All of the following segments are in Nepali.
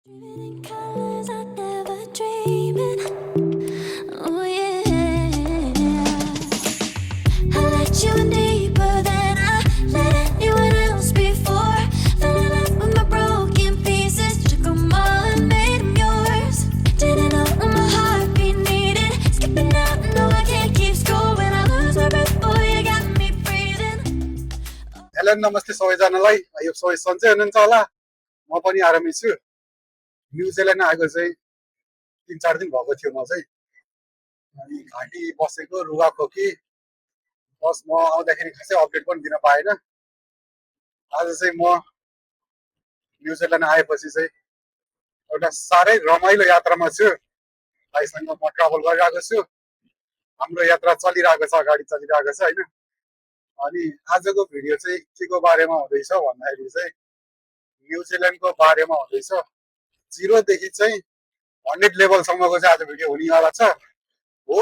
Driven in colors I never dreamed. Oh yeah, I let you in deeper than I let anyone else before. Fell in love with my broken pieces, took 'em all and made 'em yours. Didn't know what my heartbeat needed. Skipping out, no I can't keep score when I lose my breath. Boy, you got me breathing. Hello नमस्ते सबैजनालाई यो सबै सन्चै हुनुहुन्छ होला म पनि आरामै छु न्युजिल्यान्ड आएको चाहिँ 3-4 दिन भएको थियो म चाहिँ अनि घाँटी बसेको रुगा खोकी बस म आउँदाखेरि खासै अपडेट पनि दिन पाएन आज चाहिँ म न्युजिल्यान्ड आएपछि चाहिँ एउटा साह्रै रमाइलो यात्रामा छु भाइसँग म ट्राभल गरिरहेको छु हाम्रो यात्रा चलिरहेको छ गाडी चलिरहेको छ होइन अनि आजको भिडियो चाहिँ के को बारेमा हुँदैछ भन्दाखेरि चाहिँ न्युजिल्यान्डको बारेमा हुँदैछ 0 देखि चाहिँ 100 लेभलसम्मको चाहिँ आज भिडियो हुनेवाला छ हो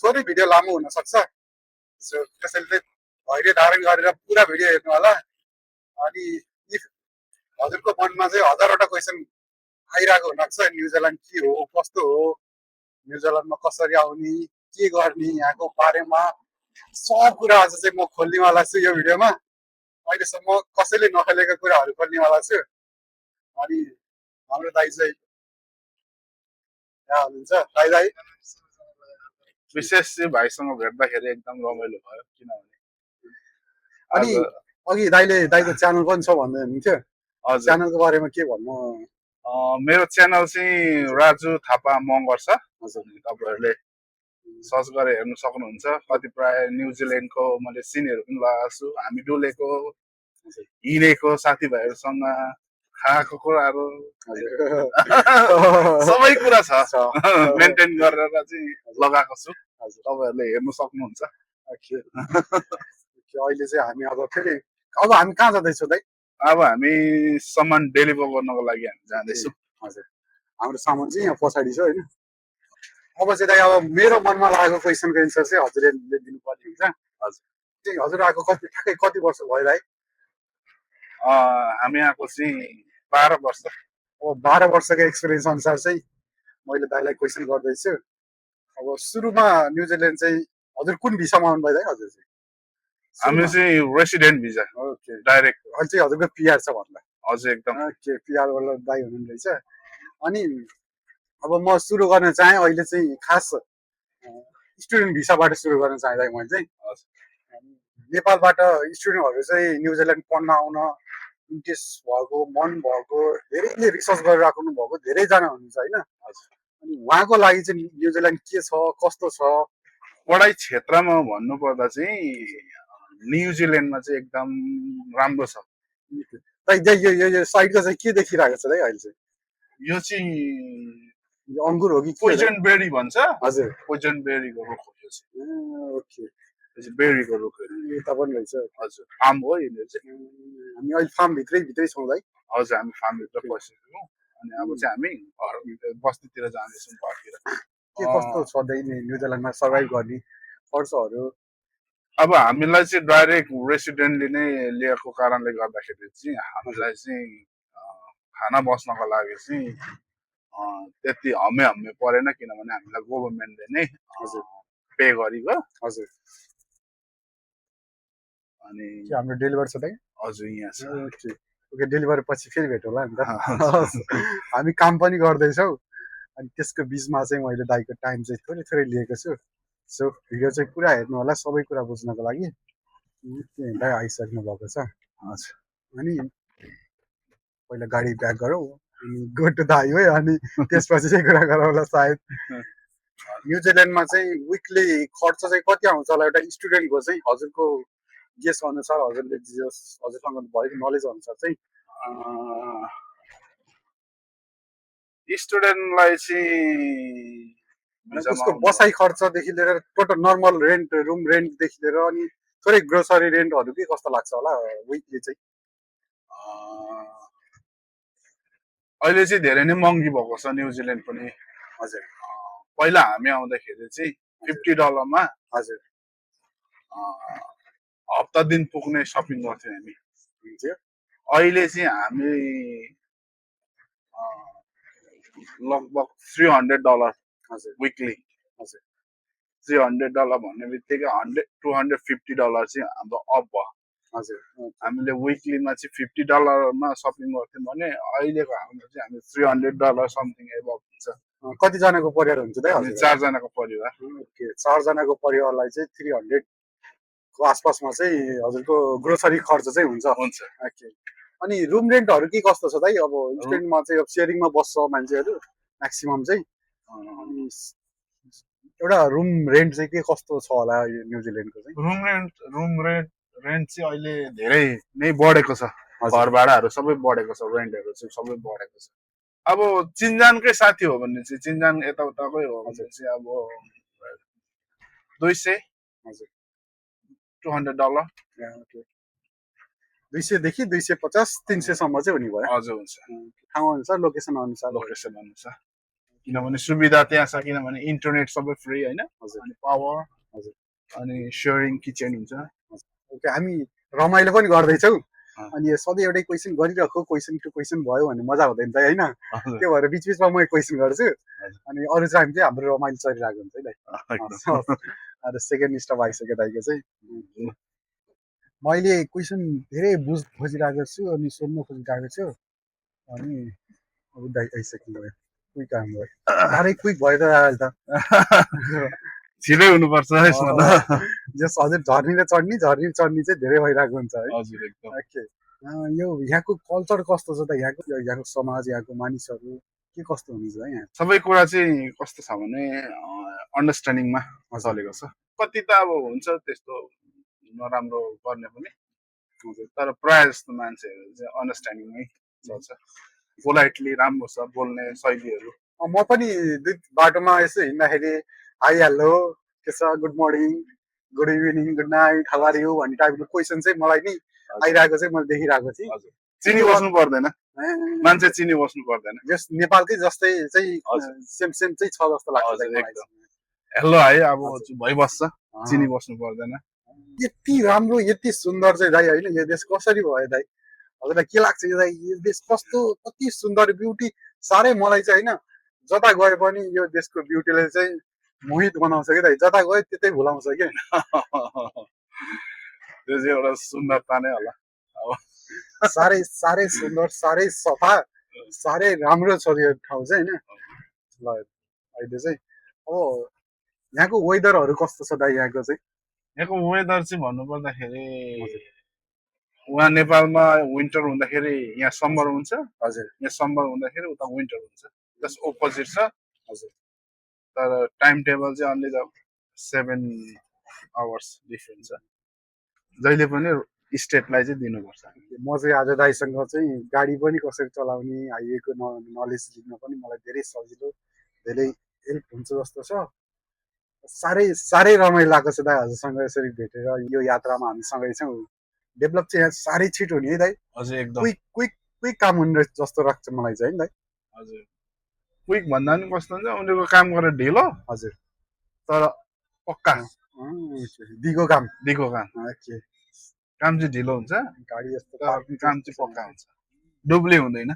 थोरै भिडियो लामो हुनसक्छ त्यसैले चाहिँ धैर्य धारण गरेर पुरा भिडियो हेर्नु होला अनि इफ हजुरको मनमा चाहिँ हजारवटा क्वेसन आइरहेको हुनसक्छ न्युजिल्यान्ड के हो कस्तो हो न्युजिल्यान्डमा कसरी आउने के गर्ने यहाँको बारेमा सब कुरा आज चाहिँ म खोल्नेवाला छु यो भिडियोमा अहिलेसम्म कसैले नखोलेको कुराहरू खोल्नेवाला छु अनि हाम्रो दाइ चाहिँ यहाँ हुनुहुन्छ दाइ दाइ विशेष चाहिँ भाइसँग भेट्दाखेरि एकदम रमाइलो भयो किनभने अनि अघि दाइको च्यानल पनि छ भन्दै हुनुहुन्थ्यो हजुर च्यानलको बारेमा के भन्नु मेरो च्यानल चाहिँ राजु थापा मगर छ हजुर तपाईँहरूले सर्च गरेर हेर्न सक्नुहुन्छ कतिपय न्युजिल्यान्डको मैले सिनहरू पनि लगाएको छु हामी डुलेको हिँडेको साथीभाइहरूसँग खाएको कुराहरू सबै कुरा छ मेन्टेन गरेर चाहिँ लगाएको छु तपाईँहरूले हेर्नु सक्नुहुन्छ अहिले चाहिँ हामी अब फेरि अब हामी कहाँ जाँदैछौँ दाइ अब हामी सामान डेलिभर गर्नको लागि हामी जाँदैछौँ हजुर हाम्रो सामान चाहिँ यहाँ पछाडि छ होइन अब चाहिँ दाइ अब मेरो मनमा लागेको क्वेसनको एन्सर चाहिँ हजुरले दिनुपर्ने हुन्छ हजुर चाहिँ हजुर आएको ठ्याक्कै कति वर्ष भयो दाइ हामी आएको चाहिँ 12 वर्ष अब 12 वर्षको एक्सपिरियन्स अनुसार चाहिँ मैले दाइलाई क्वेसन गर्दैछु अब सुरुमा न्युजिल्यान्ड चाहिँ हजुर कुन भिसामा आउनुभयो दाइ हजुर चाहिँ हामी चाहिँ रेसिडेन्ट भिजा ओके डाइरेक्ट अहिले चाहिँ हजुरको पिआर छ भन्दा हजुर एकदम ओके पिआरवाला दाइ हुनुहुँदो रहेछ अनि अब म सुरु गर्न चाहेँ अहिले चाहिँ खास स्टुडेन्ट भिसाबाट सुरु गर्न चाहेँ दाइ मैले चाहिँ नेपालबाट स्टुडेन्टहरू चाहिँ न्युजिल्यान्ड पढ्न आउन इन्ट्रेस्ट भएको मन भएको धेरैले रिसर्च गरिराख्नु भएको धेरैजना हुनुहुन्छ होइन अनि उहाँको लागि चाहिँ न्युजिल्यान्ड के छ कस्तो छ पढाइ क्षेत्रमा भन्नुपर्दा चाहिँ न्युजिल्यान्डमा चाहिँ एकदम राम्रो छ दाइ यो साइडको चाहिँ के देखिरहेको छ दाइ अहिले चाहिँ यो चाहिँ यो अङ्गुर हो कि के हो दाइ? पोइजन बेरी भन्छ हजुर पोइजन बेरीको रुख हो यो चाहिँ ओके यो चाहिँ बेरीको रुख हो यता पनि रहेछ हजुर फार्म हो यिनीहरू चाहिँ हामी अहिले फार्म भित्रै छौँ दाइ हजुर हामी फार्मभित्र पसेको छौँ अनि अब चाहिँ हामी घर बस्तीतिर जाँदैछौँ घरतिर के कस्तो छ दाइ न्युजिल्यान्डमा सर्भाइभ गर्ने खर्चहरू अब हामीलाई चाहिँ डाइरेक्ट रेसिडेन्टले नै लिएको कारणले गर्दाखेरि चाहिँ हामीलाई चाहिँ खाना बस्नको लागि चाहिँ त्यति हम्मे परेन किनभने हामीलाई गभर्मेन्टले नै हजुर पे गरेको हजुर अनि हाम्रो डेलिभर छ दाइ हजुर यहाँ छ ओके डेलिभरी पछि फेरि भेट होला नि त हामी काम पनि गर्दैछौँ अनि त्यसको बिचमा चाहिँ मैले दाइको टाइम चाहिँ थोरै लिएको छु सो भिडियो चाहिँ पुरा हेर्नु होला सबै कुरा बुझ्नको लागि दाइ आइसक्नु भएको छ हजुर अनि पहिला गाडी ब्याक गरौँ अनि गो टु दाइ हो अनि त्यसपछि चाहिँ कुरा गरौँ होला सायद न्युजिल्यान्डमा चाहिँ विकली खर्च चाहिँ कति आउँछ होला एउटा स्टुडेन्टको चाहिँ हजुरको गेस अनुसार हजुरले हजुरसँग भएको नलेज अनुसार चाहिँ स्टुडेन्टलाई चाहिँ उसको बसाइ खर्चदेखि लिएर टोटल नर्मल रेन्ट रुम रेन्टदेखि लिएर अनि थोरै ग्रोसरी रेन्टहरू के कस्तो लाग्छ होला विकली चाहिँ अहिले चाहिँ धेरै नै महँगी भएको छ न्युजिल्यान्ड पनि हजुर पहिला हामी आउँदाखेरि चाहिँ $50 हजुर हप्ता दिन पुग्ने सपिङ गर्थ्यौँ हामी अहिले चाहिँ हामी लगभग $300 हजुर विकली। हजुर $300 भन्ने बित्तिकै $250 चाहिँ हाम्रो अफ भयो। हजुर हामीले विकलीमा चाहिँ $50 सपिङ गर्थ्यौँ भने अहिलेको हाम्रो चाहिँ हामी $300 समथिङ एबभ हुन्छ। कतिजनाको परिवार हुन्छ त हामी हजुर 4 जनाको परिवार। ओके 4 जनाको परिवारलाई चाहिँ 300 को आसपासमा चाहिँ हजुरको ग्रोसरी खर्च चाहिँ हुन्छ हुन्छ। ओके अनि रुम रेन्टहरू के कस्तो छ दाइ अब स्टुडेन्टमा चाहिँ अब सेयरिङमा बस्छ मान्छेहरू म्याक्सिमम चाहिँ अनि एउटा रुम रेन्ट चाहिँ के कस्तो छ होला यो न्युजिल्यान्डको चाहिँ रुम रेन्ट चाहिँ अहिले धेरै नै बढेको छ। घर भाडाहरू सबै बढेको छ, रेन्टहरू चाहिँ सबै बढेको छ। अब चिनजानकै साथी हो भने चाहिँ चिनजान यताउताकै हो भने चाहिँ अब 200 हजुर $200 $200 देखि 250 300 सम्म चाहिँ हुने भयो हजुर हुन्छ। ठाउँ अनुसार लोकेसन अनुसार लोकेसन अनुसार किनभने सुविधा त्यहाँ छ, किनभने इन्टरनेट सबै फ्री होइन, अनि पावर हजुर अनि शेयरिङ किचन हुन्छ। ओके हामी रमाइलो पनि गर्दैछौँ अनि यो सधैँ एउटै क्वेसन गरिरहेको क्वेसन टु क्वेसन भयो भने मजा हुँदैन त होइन त्यो भएर बिचबिचमा म क्वेसन गर्छु अनि अरू टाइम चाहिँ हाम्रो रमाइलो चलिरहेको हुन्छ है दाइ अनि सेकेन्ड स्टप आइसक्यो दाइको चाहिँ मैले क्वेसन धेरै खोजिरहेको छु अनि सोध्न खोजिरहेको छु अनि अब दाइ आइसक्नु भयो क्विक काम भयो साह्रै क्विक भयो त अहिले त छिटै हुनुपर्छ यसमा त। जस हजुर झर्नीले चढ्नी चाहिँ धेरै भइरहेको हुन्छ है हजुर एकदम। ओके यो यहाँको कल्चर कस्तो छ त यहाँको समाज यहाँको मानिसहरू के कस्तो हुनुहुन्छ है यहाँ सबै कुरा चाहिँ कस्तो छ भने अन्डरस्ट्यान्डिङमा चलेको छ। कति त अब हुन्छ त्यस्तो नराम्रो गर्ने पनि, तर प्रायः जस्तो मान्छेहरू चाहिँ अन्डरस्ट्यान्डिङमै चल्छ, पोलाइटली राम्रो छ बोल्ने शैलीहरू। म पनि बाटोमा यसो हिँड्दाखेरि हाई हेलो के छ good morning good evening good night how are you भन्ने टाइपको क्वेसन चाहिँ मलाई नि आइरहेको चाहिँ मैले देखिरहेको थिएँ। चिनी बस्नु पर्दैन, मान्छे चिनी बस्नु पर्दैन, जस नेपालकै जस्तै चाहिँ सेम चाहिँ छ जस्तो लाग्छ एकदम। हेलो है अब भइबस्छ, चिनी बस्नु पर्दैन। यति राम्रो यति सुन्दर चाहिँ दाइ होइन यो देश कसरी भयो दाइ हजुरलाई के लाग्छ यो दाइ यो देश कस्तो कति सुन्दर ब्युटी साह्रै मलाई चाहिँ होइन जता गए पनि यो देशको ब्युटीले चाहिँ मोहित बनाउँछ कि दाइ जता गयो त्यतै भुलाउँछ कि त्यो चाहिँ एउटा सुन्दरता नै होला। साह्रै साह्रै सुन्दर साह्रै सफा साह्रै राम्रो छ यो ठाउँ चाहिँ होइन ल अहिले चाहिँ अब यहाँको वेदरहरू कस्तो छ दाइ यहाँको चाहिँ यहाँको वेदर चाहिँ भन्नुपर्दाखेरि उहाँ नेपालमा विन्टर हुँदाखेरि यहाँ समर हुन्छ, हजुर यहाँ समर हुँदाखेरि उता विन्टर हुन्छ, जस्ट अपोजिट छ। हजुर तर टाइम टेबल चाहिँ अन्ली 7 आवर्स डिफ्रेन्ट छ, जहिले पनि स्टेटलाई चाहिँ दिनुपर्छ। म चाहिँ आज दाइसँग चाहिँ गाडी पनि कसरी चलाउने हाइवेको नलेज लिन पनि मलाई धेरै सजिलो धेरै हेल्प हुन्छ जस्तो छ। साह्रै साह्रै रमाइलो लागेको छ दाइ हजुरसँग यसरी भेटेर यो यात्रामा हामी सँगै छौँ। डेभलप चाहिँ यहाँ साह्रै छिटो हुने है दाइ हजुर एकदम क्विक क्विक क्विक काम हुने जस्तो लाग्छ मलाई चाहिँ है दाइ। हजुर क्विक भन्दा पनि कस्तो हुन्छ उनीहरूको काम गरेर ढिलो हजुर तर पक्का दिगो काम ओके काम चाहिँ ढिलो हुन्छ, गाडी जस्तो तर काम चाहिँ पक्का हुन्छ, डुब्ली हुँदैन।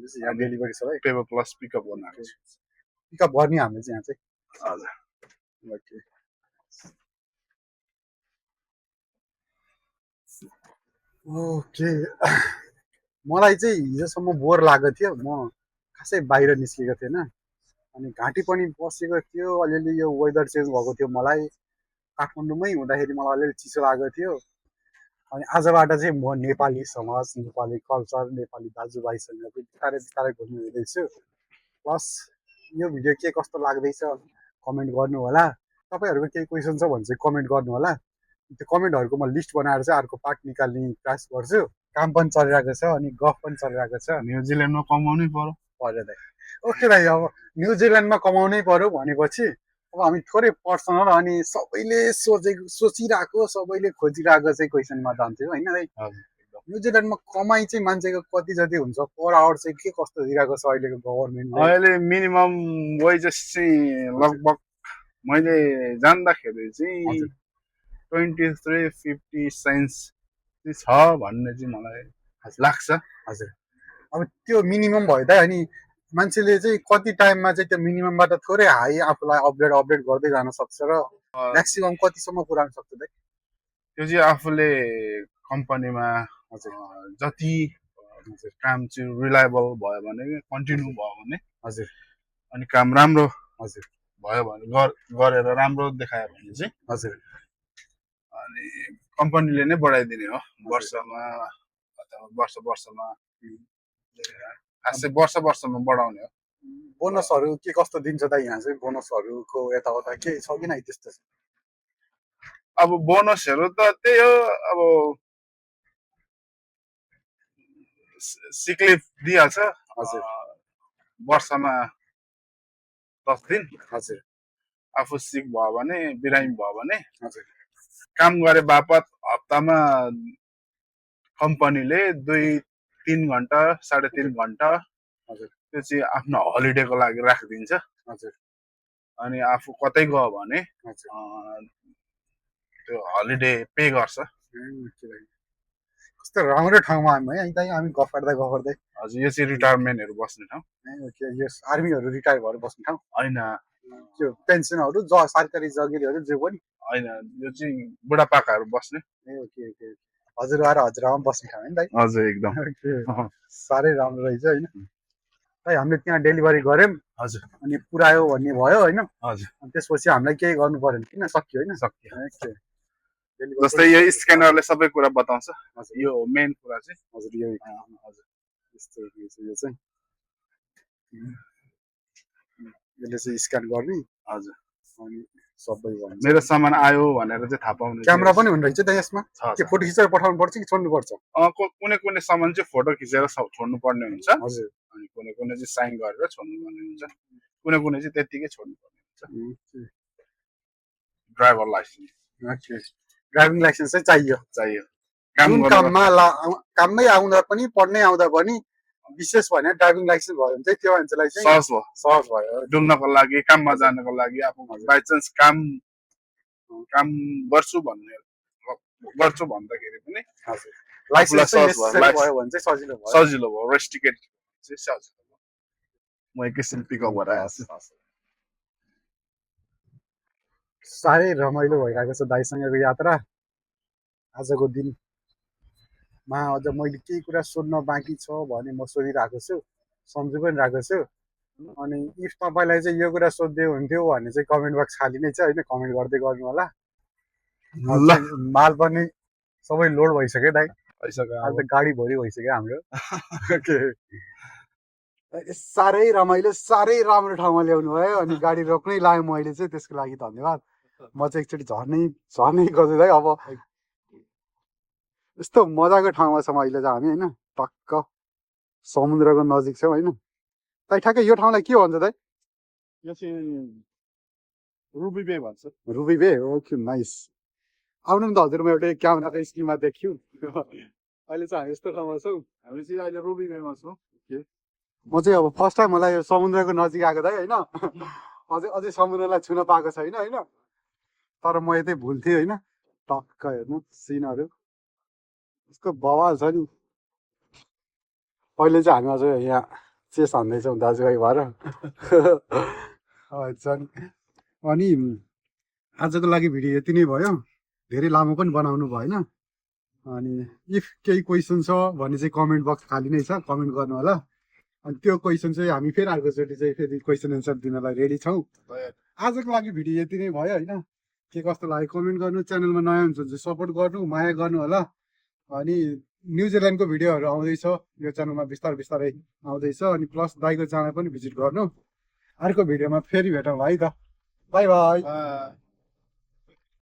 यहाँ डेलिभरी छ है पेपर प्लस पिकअप गर्न पिकअप गर्ने हामीले चाहिँ यहाँ चाहिँ हजुर ओके ओके मलाई चाहिँ हिजोसम्म बोर लागेको थियो म खासै बाहिर निस्केको थिएन अनि घाँटी पनि बसेको थियो अलिअलि यो वेदर चेन्ज भएको थियो मलाई काठमाडौँमै हुँदाखेरि मलाई अलिअलि चिसो लागेको थियो अनि आजबाट चाहिँ म नेपाली समाज नेपाली कल्चर नेपाली दाजुभाइसँग बिस्तारै बिस्तारै घुम्नु हिँड्दैछु प्लस यो भिडियो के कस्तो लाग्दैछ कमेन्ट गर्नु होला तपाईँहरूको केही क्वेसन छ भने चाहिँ कमेन्ट गर्नु होला त्यो कमेन्टहरूको म लिस्ट बनाएर चाहिँ अर्को पार्ट निकाल्ने प्रयास गर्छु काम पनि चलिरहेको छ अनि गफ पनि चलिरहेको छ न्युजिल्यान्डमा कमाउनै पर्यो दाइ ओके दाइ अब न्युजिल्यान्डमा कमाउनै पर्यो भनेपछि अब हामी थोरै पर्सनल अनि सबैले सोचिरहेको सबैले खोजिरहेको चाहिँ क्वेसनमा जान्थ्यो होइन दाइ न्युजिल्यान्डमा कमाइ चाहिँ मान्छेको कति जति हुन्छ पर आवर चाहिँ के कस्तो दिइरहेको छ अहिलेको गभर्मेन्टले अहिले मिनिमम वेजेस चाहिँ लगभग मैले जान्दाखेरि चाहिँ 23.50 सेन्ट्स छ भन्ने चाहिँ मलाई लाग्छ। हजुर अब त्यो मिनिमम भयो त अनि मान्छेले चाहिँ कति टाइममा चाहिँ त्यो मिनिममबाट थोरै हाई आफूलाई अपडेट गर्दै जान सक्छ र म्याक्सिमम कतिसम्म पुऱ्याउन सक्छ त त्यो चाहिँ आफूले कम्पनीमा हजुर जति काम चाहिँ रिलायबल भयो भने कन्टिन्यू भयो भने हजुर अनि काम राम्रो हजुर भयो भने गरेर राम्रो देखायो भने चाहिँ हजुर अनि कम्पनीले नै बढाइदिने हो वर्षमा अथवा वर्षमा खासै वर्षमा बढाउने हो। बोनसहरू के कस्तो दिन्छ त यहाँ चाहिँ बोनसहरूको यताउता के छ कि नै त्यस्तो अब बोनसहरू त त्यही हो अब सिक लिभ दिइहाल्छ हजुर वर्षमा 10 दिन हजुर आफू सिक भयो भने बिरामी भयो भने हजुर काम गरे बापत हप्तामा कम्पनीले 2-3 घन्टा 3.5 घन्टा हजुर त्यो चाहिँ आफ्नो हलिडेको लागि राखिदिन्छ। हजुर अनि आफू कतै गयो भने हजुर त्यो हलिडे पे गर्छ। कस्तो राम्रो ठाउँमा हामी है दाइ हामी गफ गर्दै हजुर यो चाहिँ रिटायरमेन्टहरू बस्ने ठाउँ ओके यस आर्मीहरू रिटायर भएर बस्ने ठाउँ होइन त्यो पेन्सनहरू सरकारी जागिरहरू जे पनि होइन यो चाहिँ बुढापाकाहरू बस्ने। ए ओके ओके हजुरबा र हजुरआमा बस्ने ठाउँ होइन दाइ हजुर एकदम साह्रै राम्रो रहेछ होइन दाइ हामीले त्यहाँ डेलिभरी गऱ्यौँ हजुर अनि पुऱ्यायो भन्ने भयो होइन हजुर अनि त्यसपछि हामीलाई केही गर्नु परेन किन सक्यो होइन सक्यो। जस्तै यो स्क्यानरले सबै कुरा बताउँछ। हजुर यो मेन कुरा चाहिँ हजुर यो हजुर यस्तो यो चाहिँ यसले चाहिँ स्क्यान गर्ने हजुर अनि सबै भन्छ मेरो सामान आयो भनेर चाहिँ थाहा पाउने क्यामेरा पनि हुने रहेछ त यसमा छ। के फोटो खिचेर पठाउनु पर्छ कि छोड्नु पर्छ कुनै सामान चाहिँ फोटो खिचेर छोड्नु पर्ने हुन्छ हजुर अनि कुनै चाहिँ साइन गरेर छोड्नु पर्ने हुन्छ कुनै चाहिँ त्यतिकै छोड्नु पर्ने हुन्छ। Driver licence okay driving licence चाहिँ चाहियो काम काममा काममै आउँदा पनि पढ्नै आउँदा पनि विशेष भने ड्राइभिङ लाइसेन्स भयो भने चाहिँ त्यो मान्छेलाई चाहिँ सहज भयो डुल्नको लागि काममा जानको लागि आफू बाइचान्स काम गर्छु भन्दाखेरि पनि लाइसेन्स भयो भने चाहिँ सजिलो भयो रेस्ट टिकट चाहिँ सजिलो भयो। म एकैछिन पिकअप गरेर आएको छु। साह्रै रमाइलो भइरहेको छ दाइसँगको यात्रा आजको दिनमा अझ मैले केही कुरा सोध्न बाँकी छ भने म सोधिरहेको छु सम्झि पनि रहेको छु अनि इफ तपाईँलाई चाहिँ यो कुरा सोध्दै हुन्थ्यो भने चाहिँ कमेन्ट बक्स खाली नै छ होइन कमेन्ट गर्दै गर्नु होला। माल पनि सबै लोड भइसक्यो दाइ अहिले त गाडी भरि भइसक्यो हाम्रो साह्रै रमाइलो साह्रै राम्रो ठाउँमा ल्याउनु भयो अनि गाडी रोक्नै लाग्यो मैले चाहिँ त्यसको लागि धन्यवाद। म चाहिँ एकचोटि झर्नै गर्छु है अब यस्तो मजाको ठाउँमा छौँ अहिले चाहिँ हामी होइन टक्क समुद्रको नजिक छौँ होइन दाइ ठ्याक्कै यो ठाउँलाई के भन्छ दाइ यो चाहिँ रुबी बे भन्छ। रुबी बे ओके नाइस आउनु नि त हजुर म एउटा क्यामेराको स्क्रिनमा देख्छु अहिले चाहिँ हामी यस्तो ठाउँमा छौँ हामी चाहिँ अहिले रुबी बेमा छौँ। म चाहिँ अब फर्स्ट टाइम मलाई यो समुद्रको नजिक आएको दाइ होइन अझै समुद्रलाई छुन पाएको छैन होइन तर म यतै भुल्थेँ होइन टक्क हेर्नु सिनहरू यस्तो बवाल छ नि अहिले चाहिँ हामी अझ यहाँ चेस हान्दैछौँ दाजुभाइ भएर अनि आजको लागि भिडियो यति नै भयो धेरै लामो पनि बनाउनु भएन अनि इफ केही क्वेसन छ भने चाहिँ कमेन्ट बक्स खाली नै छ कमेन्ट गर्नु होला अनि त्यो क्वेसन चाहिँ हामी फेरि अर्कोचोटि चाहिँ फेरि क्वेसन एन्सर दिनलाई रेडी छौँ। आजको लागि भिडियो यति नै भयो होइन के कस्तो लाग्यो कमेन्ट गर्नु च्यानलमा नयाँ हुन्छ भने सपोर्ट गर्नु माया गर्नु होला अनि न्युजिल्यान्डको भिडियोहरू आउँदैछ यो च्यानलमा बिस्तारै आउँदैछ अनि प्लस दाइको च्यानल पनि भिजिट गर्नु अर्को भिडियोमा फेरि भेटौँ है त बाई बाई।